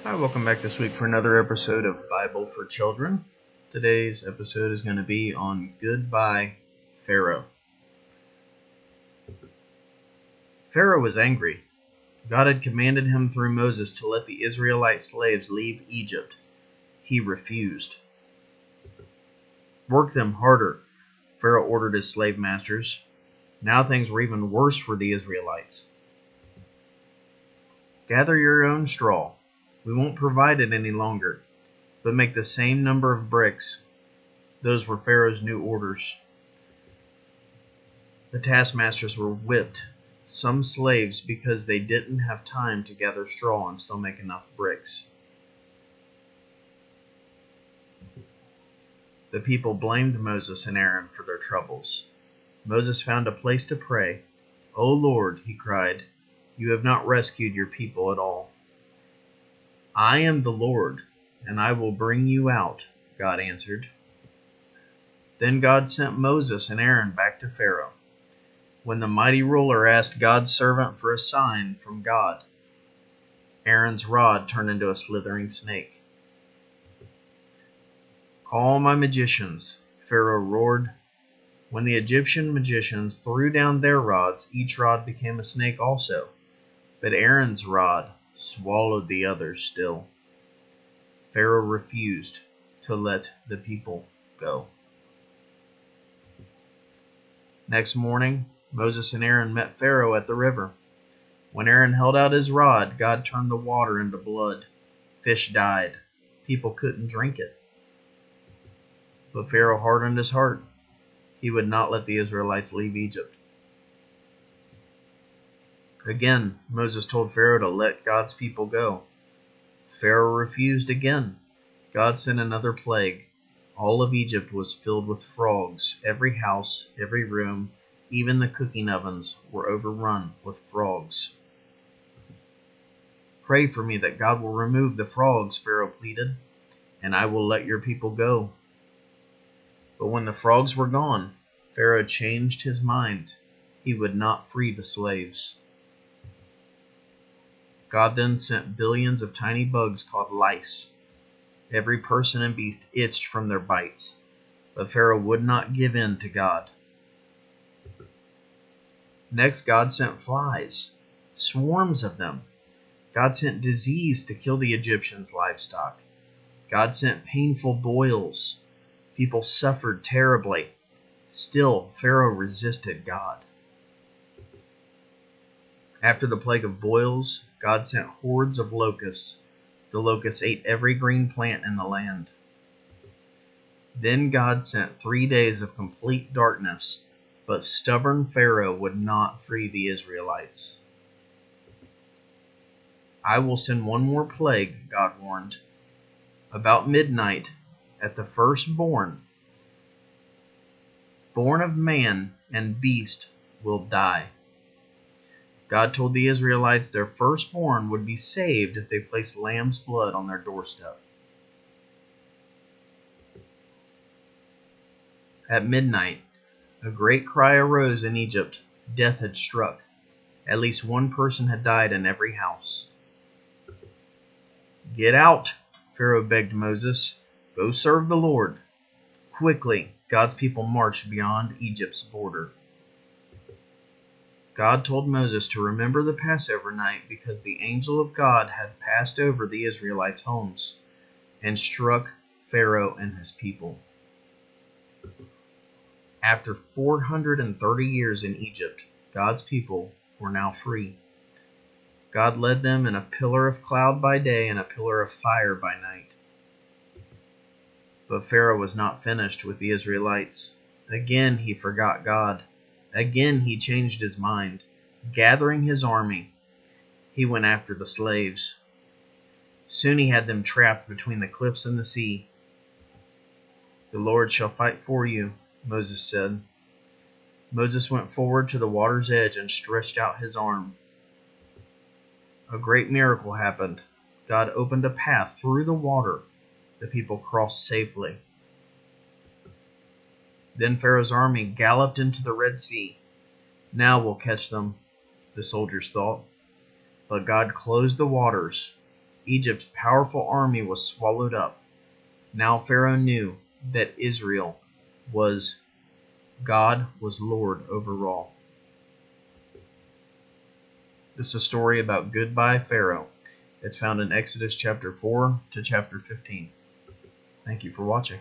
Hi, welcome back this week for another episode of Bible for Children. Today's episode is going to be on Goodbye, Pharaoh. Pharaoh was angry. God had commanded him through Moses to let the Israelite slaves leave Egypt. He refused. Work them harder, Pharaoh ordered his slave masters. Now things were even worse for the Israelites. Gather your own straw. We won't provide it any longer, but make the same number of bricks. Those were Pharaoh's new orders. The taskmasters were whipped, some slaves because they didn't have time to gather straw and still make enough bricks. The people blamed Moses and Aaron for their troubles. Moses found a place to pray. "O Lord," he cried, "you have not rescued your people at all." "I am the Lord, and I will bring you out," God answered. Then God sent Moses and Aaron back to Pharaoh. When the mighty ruler asked God's servant for a sign from God, Aaron's rod turned into a slithering snake. "Call my magicians," Pharaoh roared. When the Egyptian magicians threw down their rods, each rod became a snake also, but Aaron's rod swallowed the others still. Pharaoh refused to let the people go. Next morning, Moses and Aaron met Pharaoh at the river. When Aaron held out his rod, God turned the water into blood. Fish died. People couldn't drink it. But Pharaoh hardened his heart. He would not let the Israelites leave Egypt. Again, Moses told Pharaoh to let God's people go. Pharaoh refused again. God sent another plague. All of Egypt was filled with frogs. Every house, every room, even the cooking ovens were overrun with frogs. "Pray for me that God will remove the frogs," Pharaoh pleaded, "and I will let your people go." But when the frogs were gone, Pharaoh changed his mind. He would not free the slaves. God then sent billions of tiny bugs called lice. Every person and beast itched from their bites, but Pharaoh would not give in to God. Next, God sent flies, swarms of them. God sent disease to kill the Egyptians' livestock. God sent painful boils. People suffered terribly. Still, Pharaoh resisted God. After the plague of boils, God sent hordes of locusts. The locusts ate every green plant in the land. Then God sent 3 days of complete darkness, but stubborn Pharaoh would not free the Israelites. "I will send one more plague," God warned. "About midnight, at the firstborn, born of man and beast, will die." God told the Israelites their firstborn would be saved if they placed lamb's blood on their doorstep. At midnight, a great cry arose in Egypt. Death had struck. At least one person had died in every house. "Get out," Pharaoh begged Moses. "Go serve the Lord." Quickly, God's people marched beyond Egypt's border. God told Moses to remember the Passover night because the angel of God had passed over the Israelites' homes and struck Pharaoh and his people. After 430 years in Egypt, God's people were now free. God led them in a pillar of cloud by day and a pillar of fire by night. But Pharaoh was not finished with the Israelites. Again he forgot God. Again he changed his mind. Gathering his army, he went after the slaves. Soon he had them trapped between the cliffs and the sea. "The Lord shall fight for you," Moses said. Moses went forward to the water's edge and stretched out his arm. A great miracle happened. God opened a path through the water. The people crossed safely. Then Pharaoh's army galloped into the Red Sea. "Now we'll catch them," the soldiers thought. But God closed the waters. Egypt's powerful army was swallowed up. Now Pharaoh knew that God was Lord over all. This is a story about goodbye Pharaoh. It's found in Exodus chapter 4 to chapter 15. Thank you for watching.